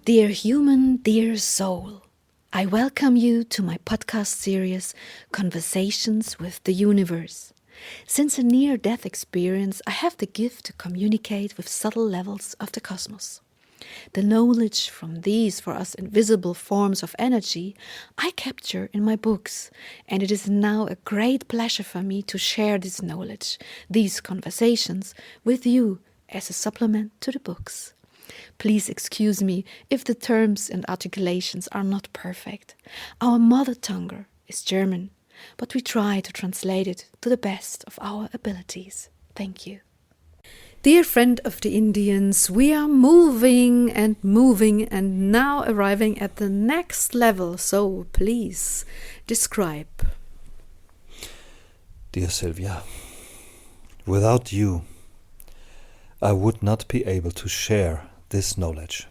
Dear human, dear soul, I welcome you to my podcast series, Conversations with the Universe. Since a near-death experience, I have the gift to communicate with subtle levels of the cosmos. The knowledge from these for us invisible forms of energy I capture in my books, and it is now a great pleasure for me to share this knowledge, these conversations, with you as a supplement to the books. Please excuse me if the terms and articulations are not perfect. Our mother tongue is German, but we try to translate it to the best of our abilities. Thank you. Dear friend of the Indians, we are moving and now arriving at the next level, so please describe. Dear Sylvia, without you, I would not be able to share this knowledge.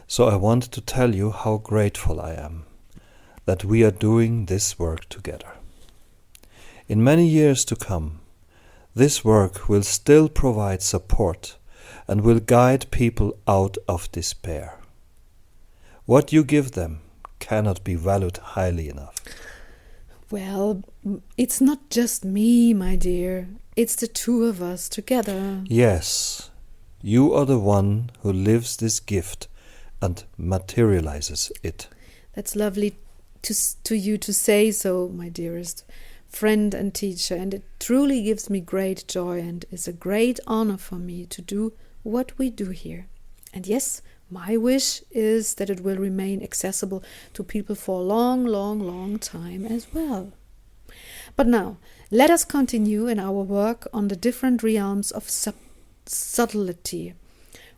So I want to tell you how grateful I am that we are doing this work together. In many years to come, this work will still provide support and will guide people out of despair. What you give them cannot be valued highly enough. Well, it's not just me, my dear. It's the two of us together. Yes, you are the one who lives this gift and materializes it. That's lovely to you to say so, my dearest friend and teacher, and it truly gives me great joy and is a great honor for me to do what we do here. And yes, my wish is that it will remain accessible to people for a long time as well. But now, let us continue in our work on the different realms of subtlety.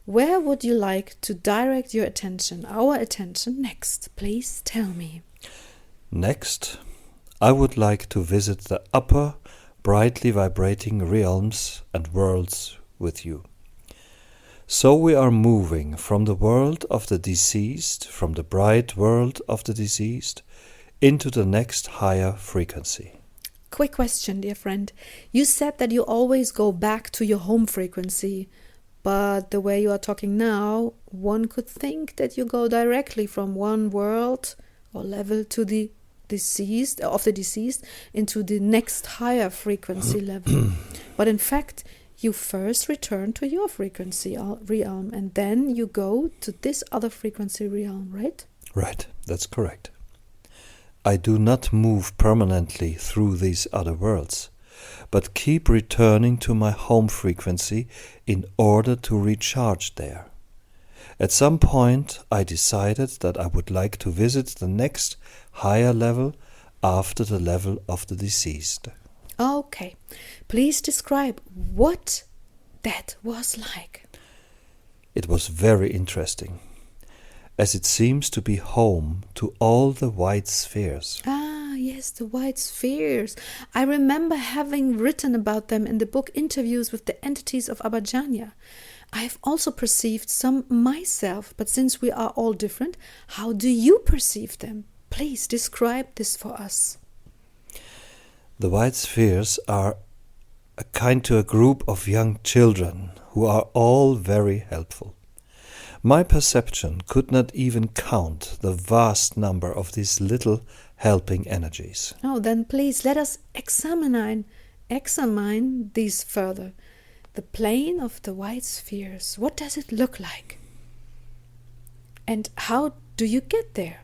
Where would you like to direct your attention, our attention next? Please tell me. Next, I would like to visit the upper, brightly vibrating realms and worlds with you. So we are moving from the world of the deceased, from the bright world of the deceased, into the next higher frequency. Quick question, dear friend. You said that you always go back to your home frequency, but the way you are talking now, one could think that you go directly from one world or level to the deceased into the next higher frequency level. But in fact, you first return to your frequency realm and then you go to this other frequency realm, right? Right, that's correct. I do not move permanently through these other worlds, but keep returning to my home frequency in order to recharge there. At some point, I decided that I would like to visit the next higher level after the level of the deceased. Okay, please describe what that was like. It was very interesting, as it seems to be home to all the white spheres. Ah, yes, the white spheres. I remember having written about them in the book Interviews with the Entities of Abhajjania. I have also perceived some myself, but since we are all different, how do you perceive them? Please describe this for us. The white spheres are akin to a group of young children who are all very helpful. My perception could not even count the vast number of these little helping energies. Oh, then please let us examine these further. The plane of the white spheres, what does it look like? And how do you get there?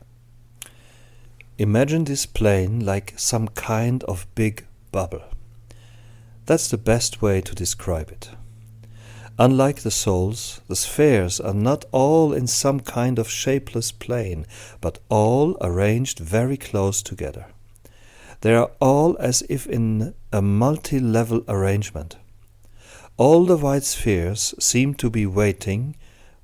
Imagine this plane like some kind of big bubble. That's the best way to describe it. Unlike the souls, the spheres are not all in some kind of shapeless plane, but all arranged very close together. They are all as if in a multi-level arrangement. All the white spheres seem to be waiting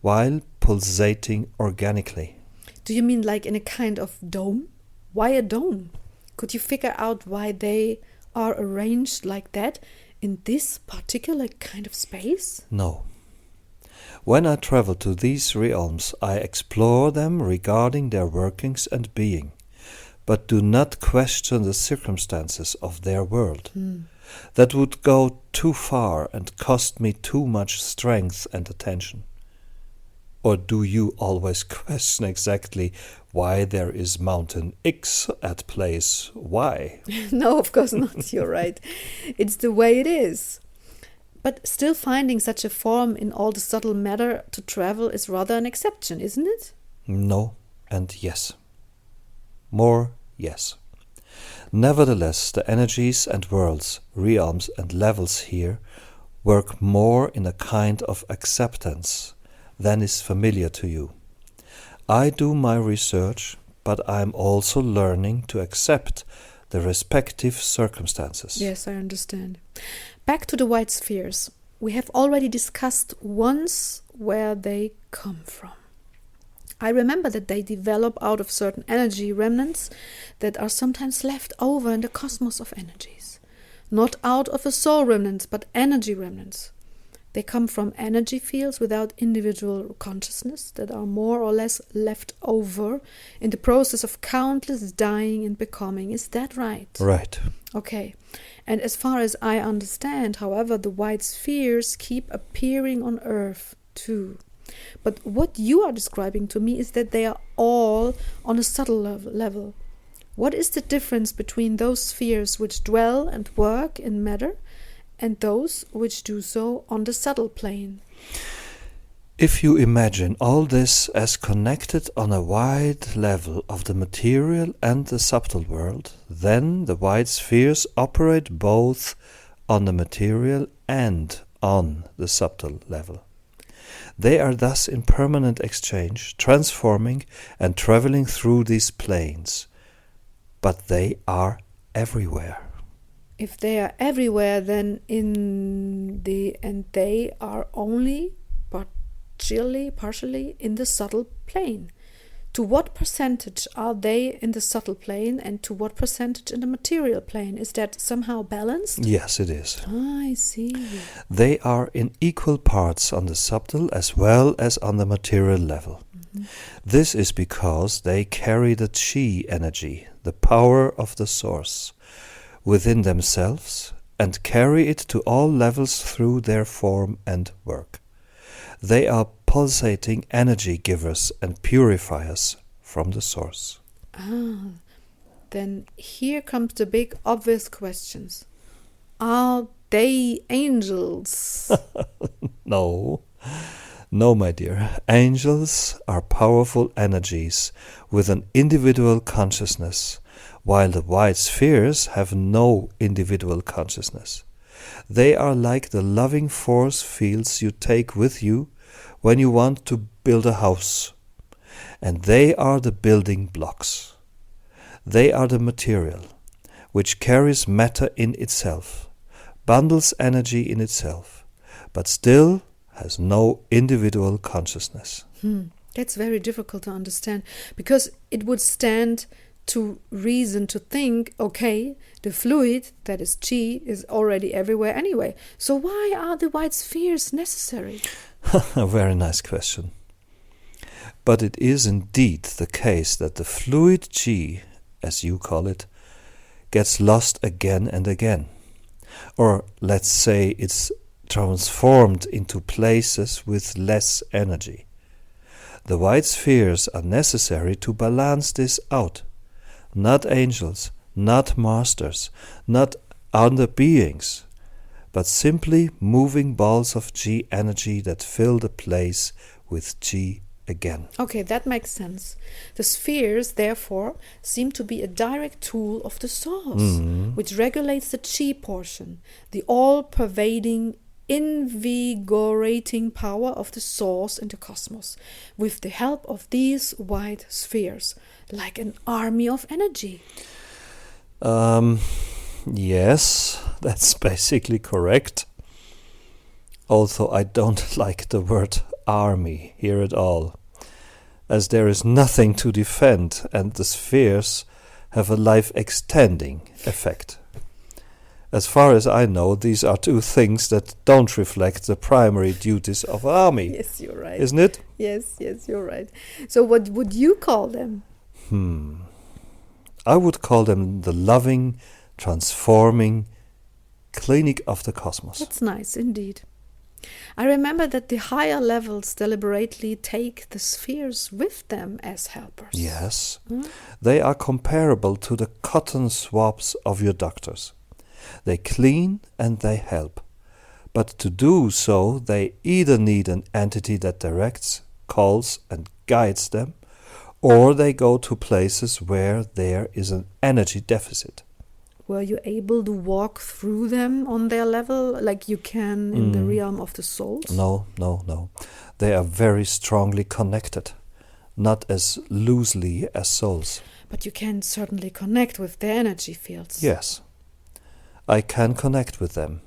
while pulsating organically. Do you mean like in a kind of dome? Why a dome? Could you figure out why they are arranged like that in this particular kind of space? No. When I travel to these realms, I explore them regarding their workings and being, but do not question the circumstances of their world. That would go too far and cost me too much strength and attention. Or do you always question exactly why there is mountain X at place Y? No, of course not. You're right. It's the way it is. But still finding such a form in all the subtle matter to travel is rather an exception, isn't it? No and yes. More yes. Nevertheless, the energies and worlds, realms and levels here work more in a kind of acceptance than is familiar to you. I do my research, but I am also learning to accept the respective circumstances. Yes, I understand. Back to the white spheres. We have already discussed once where they come from. I remember that they develop out of certain energy remnants that are sometimes left over in the cosmos of energies. Not out of a soul remnants, but energy remnants. They come from energy fields without individual consciousness that are more or less left over in the process of countless dying and becoming. Is that right? Right. Okay. And as far as I understand, however, the white spheres keep appearing on Earth too. But what you are describing to me is that they are all on a subtle level. What is the difference between those spheres which dwell and work in matter and those which do so on the subtle plane? If you imagine all this as connected on a wide level of the material and the subtle world, then the white spheres operate both on the material and on the subtle level. They are thus in permanent exchange, transforming and traveling through these planes. But they are everywhere. If they are everywhere, then they are only partially in the subtle plane. To what percentage are they in the subtle plane and to what percentage in the material plane? Is that somehow balanced? Yes, it is. I see. They are in equal parts on the subtle as well as on the material level. Mm-hmm. This is because they carry the chi energy, the power of the source, within themselves and carry it to all levels through their form and work. They are pulsating energy givers and purifiers from the source. Then here comes the big obvious questions. Are they angels? No, my dear. Angels are powerful energies with an individual consciousness, while the white spheres have no individual consciousness. They are like the loving force fields you take with you when you want to build a house, and they are the building blocks. They are the material, which carries matter in itself, bundles energy in itself, but still has no individual consciousness. That's very difficult to understand, because it would stand to reason to think, okay, the fluid, that is chi, is already everywhere anyway. So why are the white spheres necessary? A very nice question. But it is indeed the case that the fluid chi, as you call it, gets lost again and again. Or let's say it's transformed into places with less energy. The white spheres are necessary to balance this out. Not angels, not masters, not other beings, but simply moving balls of chi energy that fill the place with chi again. Okay, that makes sense. The spheres, therefore, seem to be a direct tool of the source, which regulates the chi portion, the all-pervading, invigorating power of the source in the cosmos, with the help of these white spheres, like an army of energy. Yes, that's basically correct. Although I don't like the word army here at all, as there is nothing to defend and the spheres have a life-extending effect. As far as I know, these are two things that don't reflect the primary duties of an army. Yes, you're right. Isn't it? Yes, you're right. So what would you call them? I would call them the loving, transforming clinic of the cosmos. That's nice, indeed. I remember that the higher levels deliberately take the spheres with them as helpers. Yes, they are comparable to the cotton swabs of your doctors. They clean and they help. But to do so, they either need an entity that directs, calls, and guides them, or they go to places where there is an energy deficit. Were you able to walk through them on their level like you can in the realm of the souls? No. They are very strongly connected, not as loosely as souls. But you can certainly connect with their energy fields. Yes, I can connect with them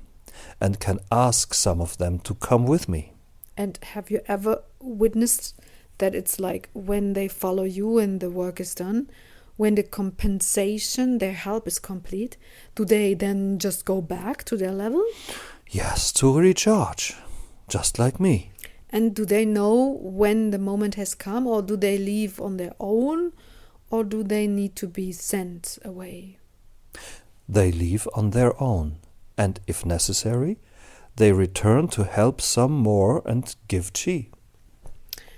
and can ask some of them to come with me. And have you ever witnessed that it's like when they follow you and the work is done, when the compensation, their help is complete, do they then just go back to their level? Yes, to recharge, just like me. And do they know when the moment has come, or do they leave on their own, or do they need to be sent away? They leave on their own, and if necessary, they return to help some more and give chi.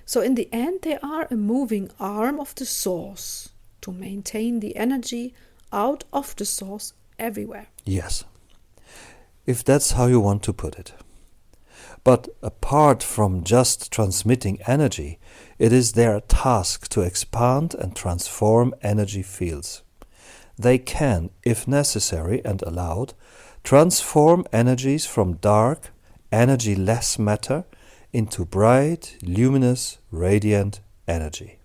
So in the end, they are a moving arm of the source to maintain the energy out of the source everywhere. Yes, if that's how you want to put it. But apart from just transmitting energy, it is their task to expand and transform energy fields. They can, if necessary and allowed, transform energies from dark, energy-less matter into bright, luminous, radiant energy.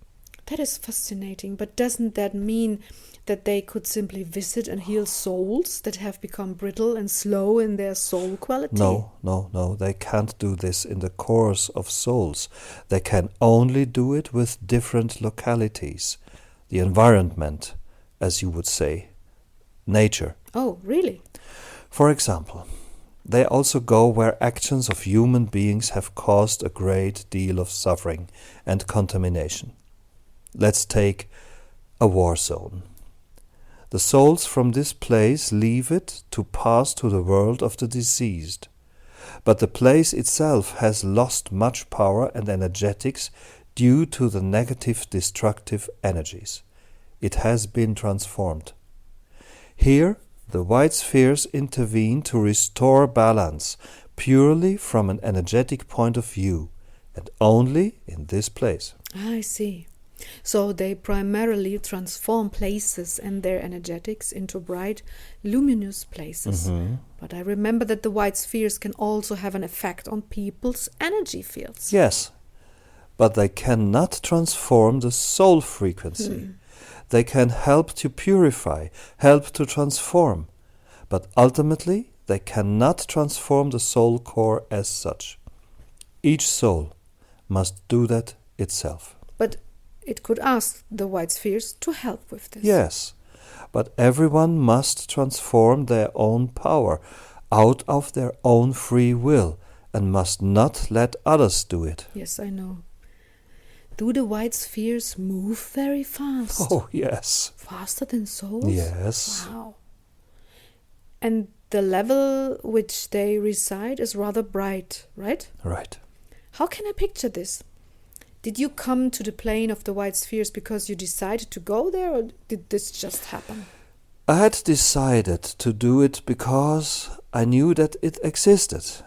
That is fascinating, but doesn't that mean that they could simply visit and heal souls that have become brittle and slow in their soul quality? No, they can't do this in the course of souls. They can only do it with different localities, the environment, as you would say, nature. Oh, really? For example, they also go where actions of human beings have caused a great deal of suffering and contamination. Let's take a war zone. The souls from this place leave it to pass to the world of the deceased. But the place itself has lost much power and energetics due to the negative destructive energies. It has been transformed. Here, the white spheres intervene to restore balance purely from an energetic point of view, and only in this place. I see. So they primarily transform places and their energetics into bright, luminous places. But I remember that the white spheres can also have an effect on people's energy fields. Yes, but they cannot transform the soul frequency. They can help to purify, help to transform, but ultimately they cannot transform the soul core as such. Each soul must do that itself. But it could ask the white spheres to help with this. Yes, but everyone must transform their own power out of their own free will and must not let others do it. Yes, I know. Do the white spheres move very fast? Oh, yes. Faster than souls? Yes. Wow. And the level which they reside is rather bright, right? Right. How can I picture this? Did you come to the plane of the white spheres because you decided to go there, or did this just happen? I had decided to do it because I knew that it existed,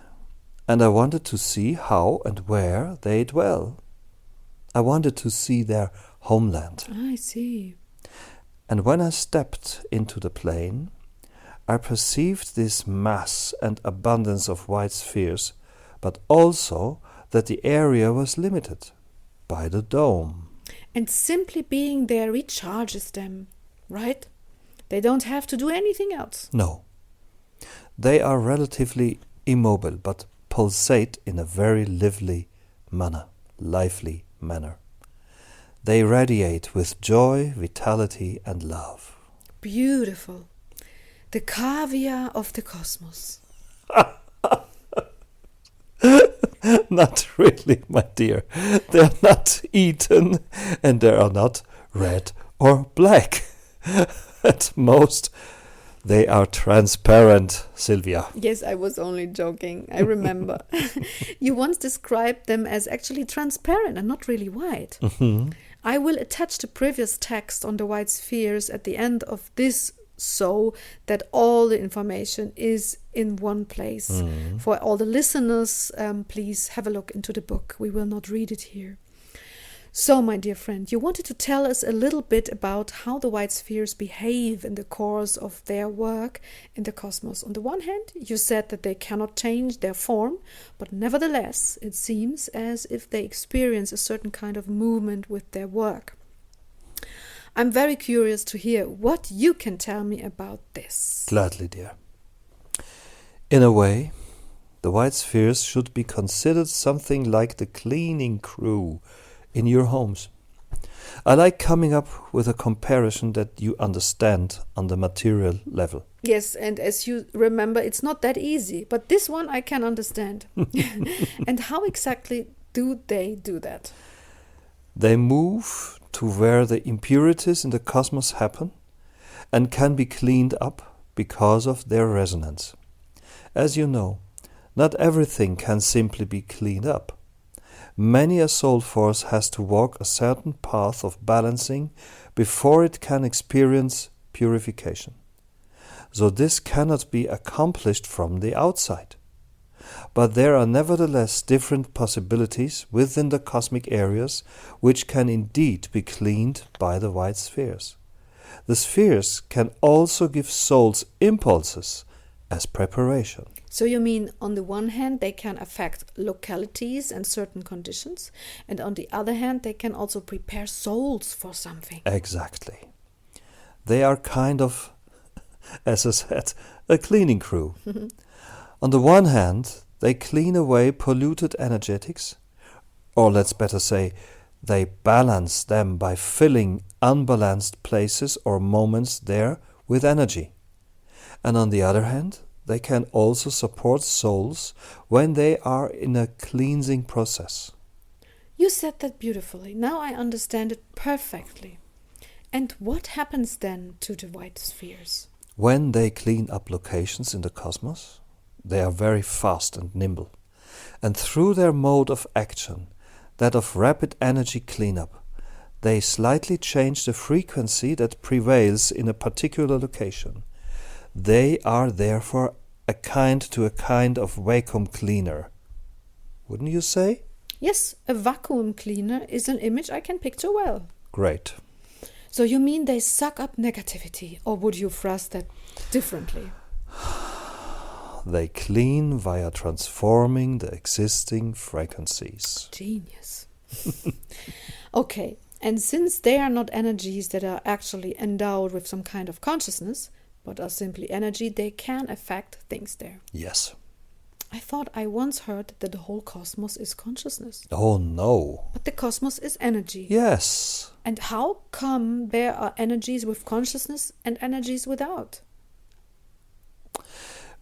and I wanted to see how and where they dwell. I wanted to see their homeland. I see. And when I stepped into the plane, I perceived this mass and abundance of white spheres, but also that the area was limited by the dome. And simply being there recharges them, right? They don't have to do anything else. No. They are relatively immobile, but pulsate in a very lively manner. They radiate with joy, vitality, and love. Beautiful. The caviar of the cosmos. Not really, my dear. They are not eaten, and they are not red or black. At most, They are transparent, Sylvia. Yes, I was only joking. I remember. You once described them as actually transparent and not really white. I will attach the previous text on the white spheres at the end of this so that all the information is in one place. For all the listeners, please have a look into the book. We will not read it here. So, my dear friend, you wanted to tell us a little bit about how the white spheres behave in the course of their work in the cosmos. On the one hand, you said that they cannot change their form, but nevertheless, it seems as if they experience a certain kind of movement with their work. I'm very curious to hear what you can tell me about this. Gladly, dear. In a way, the white spheres should be considered something like the cleaning crew in your homes. I like coming up with a comparison that you understand on the material level. Yes, and as you remember, it's not that easy, but this one I can understand. And how exactly do they do that? They move to where the impurities in the cosmos happen and can be cleaned up because of their resonance. As you know, not everything can simply be cleaned up. Many a soul force has to walk a certain path of balancing before it can experience purification. So this cannot be accomplished from the outside. But there are nevertheless different possibilities within the cosmic areas which can indeed be cleaned by the white spheres. The spheres can also give souls impulses as preparation. So you mean on the one hand they can affect localities and certain conditions, and on the other hand they can also prepare souls for something. Exactly. They are kind of, as I said, a cleaning crew. On the one hand, they clean away polluted energetics, or let's better say, they balance them by filling unbalanced places or moments there with energy. And on the other hand, they can also support souls when they are in a cleansing process. You said that beautifully. Now I understand it perfectly. And what happens then to the white spheres? When they clean up locations in the cosmos, they are very fast and nimble. And through their mode of action, that of rapid energy cleanup, they slightly change the frequency that prevails in a particular location. They are therefore akin to a kind of vacuum cleaner. Wouldn't you say? Yes, a vacuum cleaner is an image I can picture well. Great. So you mean they suck up negativity, or would you phrase that differently? They clean via transforming the existing frequencies. Genius. Okay, and since they are not energies that are actually endowed with some kind of consciousness, but are simply energy, they can affect things there. Yes. I thought I once heard that the whole cosmos is consciousness. Oh no. But the cosmos is energy. Yes. And how come there are energies with consciousness and energies without?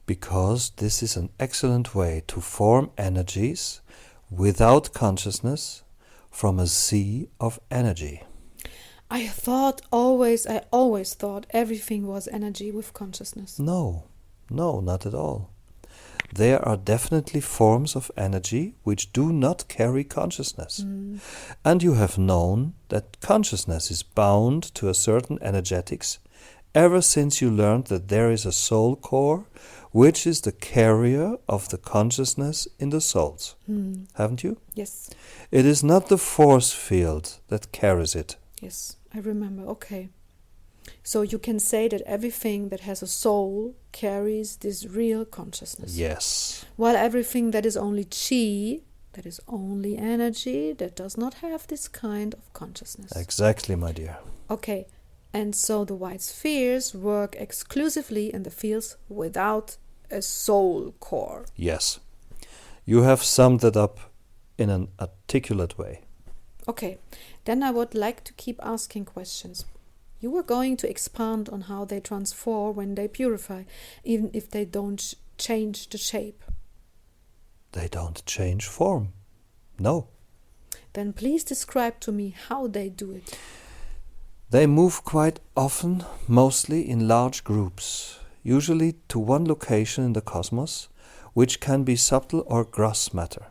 Because this is an excellent way to form energies without consciousness from a sea of energy. I always thought everything was energy with consciousness. No, not at all. There are definitely forms of energy which do not carry consciousness. And you have known that consciousness is bound to a certain energetics ever since you learned that there is a soul core which is the carrier of the consciousness in the souls. Haven't you? Yes. It is not the force field that carries it. Yes, I remember. Okay. So you can say that everything that has a soul carries this real consciousness. Yes. While everything that is only chi, that is only energy, that does not have this kind of consciousness. Exactly, my dear. Okay. And so the white spheres work exclusively in the fields without a soul core. Yes. You have summed it up in an articulate way. Okay. Then I would like to keep asking questions. You were going to expand on how they transform when they purify, even if they don't change the shape. They don't change form. No. Then please describe to me how they do it. They move quite often, mostly in large groups. usually to one location in the cosmos, which can be subtle or gross matter.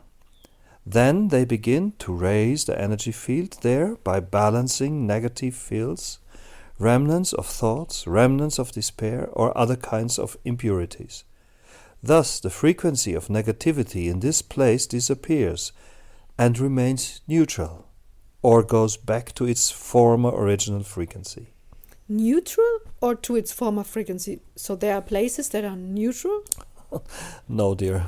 Then they begin to raise the energy field there by balancing negative fields, remnants of thoughts, remnants of despair, or other kinds of impurities. Thus, the frequency of negativity in this place disappears and remains neutral, or goes back to its former original frequency. Neutral or to its former frequency? So there are places that are neutral? No, dear.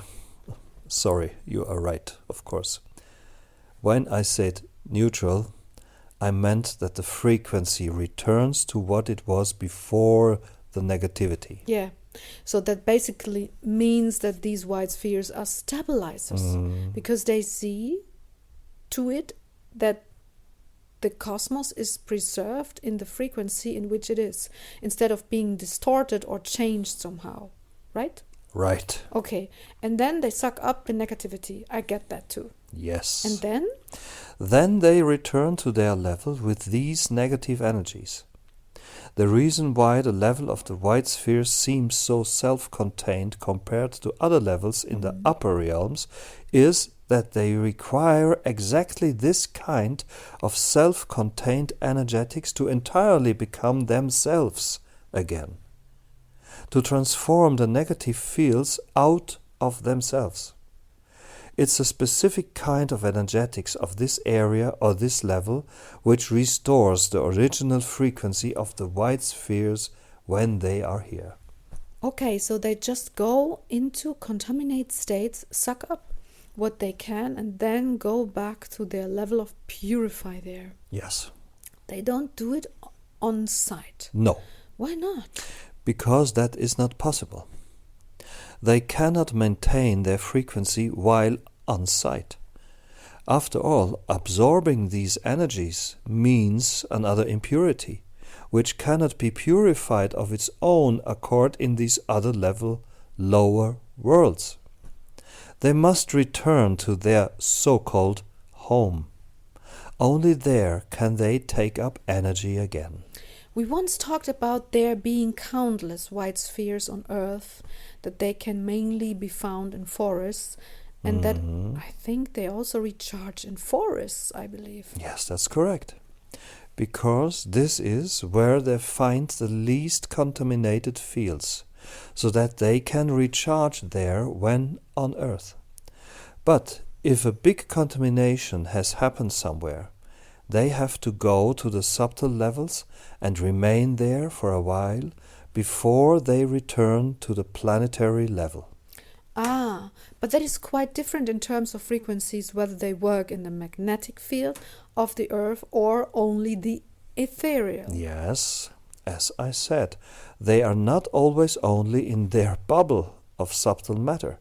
Sorry, you are right, of course. When I said neutral, I meant that the frequency returns to what it was before the negativity. Yeah. So that basically means that these white spheres are stabilizers, because they see to it that the cosmos is preserved in the frequency in which it is, instead of being distorted or changed somehow, right? Right. Okay, and then they suck up the negativity. I get that too. Yes. And then? Then they return to their level with these negative energies. The reason why the level of the white sphere seems so self-contained compared to other levels in the upper realms is that they require exactly this kind of self-contained energetics to entirely become themselves again, to transform the negative fields out of themselves. It's a specific kind of energetics of this area or this level which restores the original frequency of the white spheres when they are here. Okay, so they just go into contaminate states, suck up what they can, and then go back to their level of purify there. Yes. They don't do it on site. No. Why not? Because that is not possible. They cannot maintain their frequency while on site. After all, absorbing these energies means another impurity, which cannot be purified of its own accord in these other level, lower worlds. They must return to their so-called home. Only there can they take up energy again. We once talked about there being countless white spheres on Earth, that they can mainly be found in forests, and that I think they also recharge in forests, I believe. Yes, that's correct. Because this is where they find the least contaminated fields, so that they can recharge there when on Earth. But if a big contamination has happened somewhere, they have to go to the subtle levels and remain there for a while before they return to the planetary level. Ah, but that is quite different in terms of frequencies, whether they work in the magnetic field of the Earth or only the ethereal. Yes, as I said, they are not always only in their bubble of subtle matter,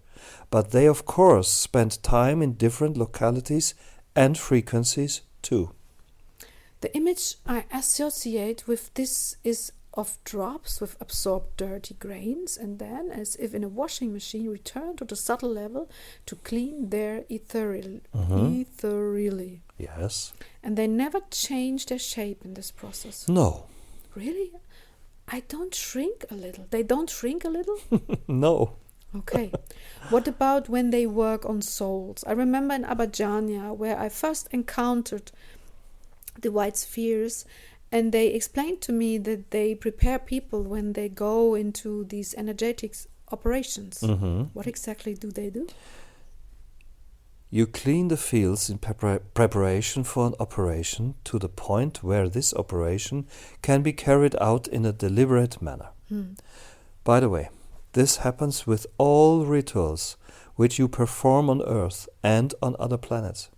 but they of course spend time in different localities and frequencies too. The image I associate with this is of drops with absorbed dirty grains, and then, as if in a washing machine, return to the subtle level to clean their ethereally. Yes. And they never change their shape in this process. No. Really? I don't shrink a little. They don't shrink a little? No. Okay. What about when they work on souls? I remember in Abhajjania, where I first encountered the white spheres, and they explained to me that they prepare people when they go into these energetics operations. What exactly do they do? You clean the fields in preparation for an operation to the point where this operation can be carried out in a deliberate manner. By the way, this happens with all rituals which you perform on Earth and on other planets.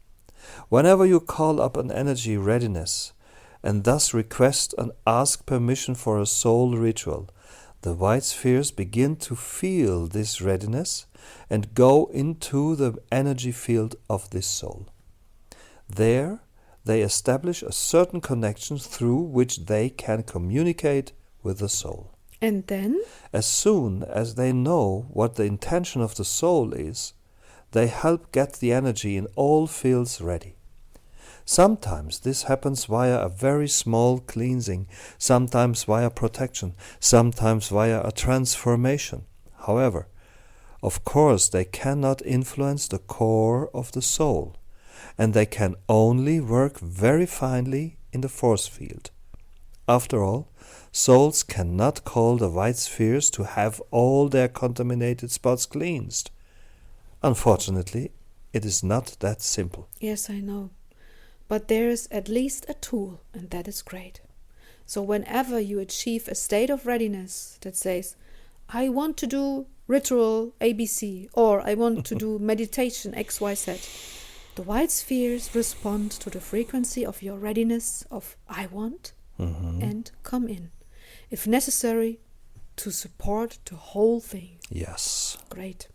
Whenever you call up an energy readiness and thus request and ask permission for a soul ritual, the white spheres begin to feel this readiness and go into the energy field of this soul. There, they establish a certain connection through which they can communicate with the soul. And then? As soon as they know what the intention of the soul is, they help get the energy in all fields ready. Sometimes this happens via a very small cleansing, sometimes via protection, sometimes via a transformation. However, of course, they cannot influence the core of the soul, and they can only work very finely in the force field. After all, souls cannot call the white spheres to have all their contaminated spots cleansed. Unfortunately, it is not that simple. Yes, I know. But there is at least a tool, and that is great. So whenever you achieve a state of readiness that says, I want to do ritual ABC, or I want to do meditation XYZ, the white spheres respond to the frequency of your readiness of I want and come in, if necessary, to support the whole thing. Yes. Great.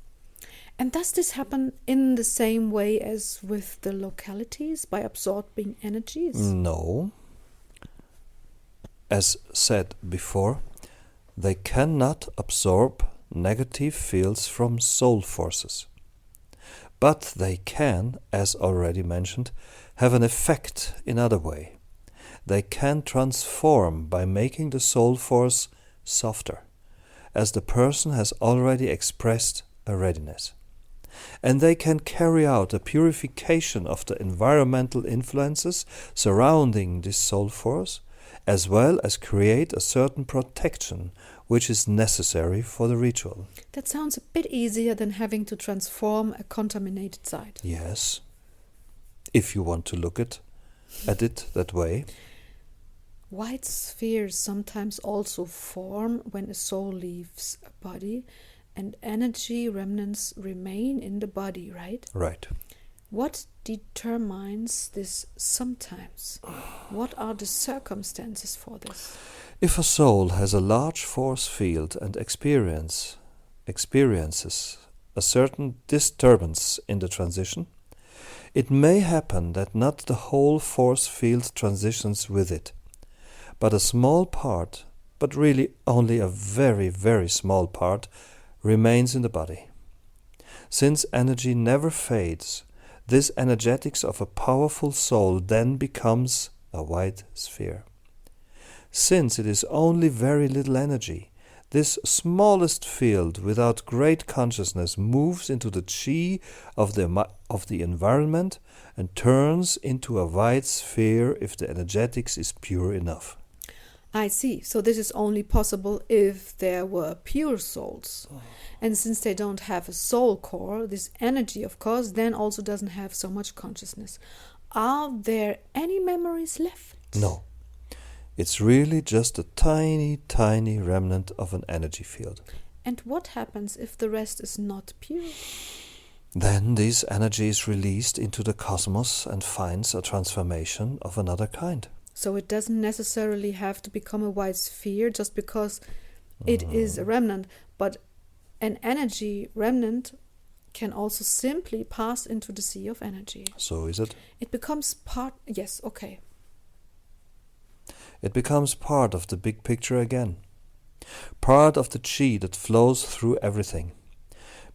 And does this happen in the same way as with the localities, by absorbing energies? No. As said before, they cannot absorb negative fields from soul forces. But they can, as already mentioned, have an effect in other way. They can transform by making the soul force softer, as the person has already expressed a readiness. And they can carry out a purification of the environmental influences surrounding this soul force, as well as create a certain protection which is necessary for the ritual. That sounds a bit easier than having to transform a contaminated site. Yes, if you want to look at it that way. White spheres sometimes also form when a soul leaves a body, and energy remnants remain in the body, right? Right. What determines this sometimes? What are the circumstances for this? If a soul has a large force field and experiences a certain disturbance in the transition, it may happen that not the whole force field transitions with it, but a small part, but really only a very, very small part, remains in the body. Since energy never fades, this energetics of a powerful soul then becomes a white sphere. Since it is only very little energy, this smallest field without great consciousness moves into the chi of the environment and turns into a white sphere if the energetics is pure enough. I see. So this is only possible if there were pure souls. And since they don't have a soul core, this energy, of course, then also doesn't have so much consciousness. Are there any memories left? No. It's really just a tiny, tiny remnant of an energy field. And what happens if the rest is not pure? Then this energy is released into the cosmos and finds a transformation of another kind. So it doesn't necessarily have to become a white sphere just because it is a remnant, but an energy remnant can also simply pass into the sea of energy. So is it? It becomes part... Yes, okay. It becomes part of the big picture again. Part of the chi that flows through everything,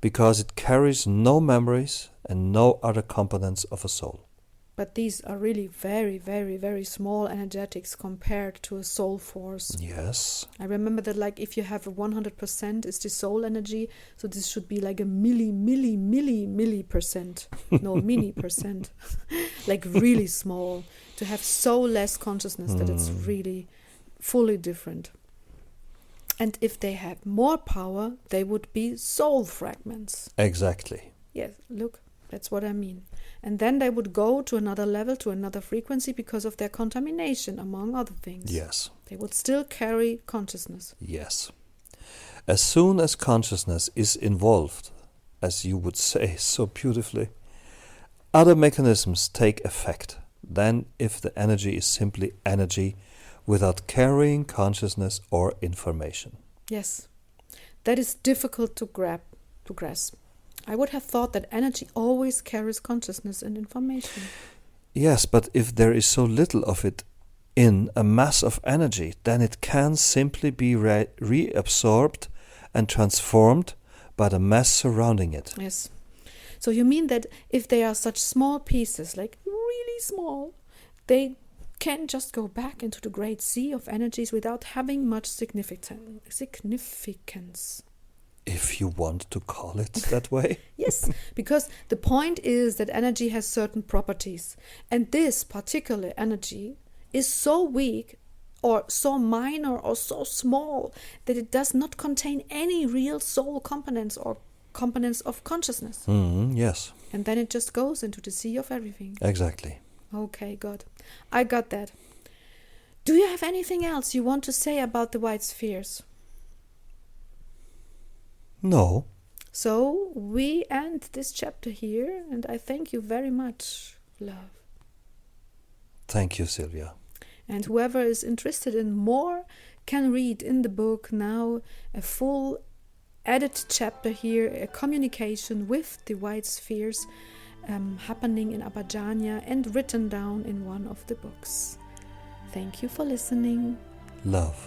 because it carries no memories and no other components of a soul. But these are really very, very, very small energetics compared to a soul force. Yes. I remember that, like, if you have a 100% is the soul energy, so this should be like a milli percent. No, mini percent. Like really small. To have so less consciousness that it's really fully different. And if they had more power, they would be soul fragments. Exactly. Yes, look, that's what I mean. And then they would go to another level, to another frequency because of their contamination, among other things. Yes. They would still carry consciousness. Yes. As soon as consciousness is involved, as you would say so beautifully, other mechanisms take effect than if the energy is simply energy without carrying consciousness or information. Yes. That is difficult to grasp. I would have thought that energy always carries consciousness and information. Yes, but if there is so little of it in a mass of energy, then it can simply be reabsorbed and transformed by the mass surrounding it. Yes. So you mean that if they are such small pieces, like really small, they can just go back into the great sea of energies without having much significance. If you want to call it that way. Yes, because the point is that energy has certain properties, and this particular energy is so weak or so minor or so small that it does not contain any real soul components or components of consciousness. Yes. And then it just goes into the sea of everything. Exactly. Okay, good. I got that. Do you have anything else you want to say about the white spheres? No. So we end this chapter here, and I thank you very much, love. Thank you, Sylvia. And whoever is interested in more can read in the book now a full added chapter here, a communication with the white spheres happening in Abhajjania and written down in one of the books. Thank you for listening. Love.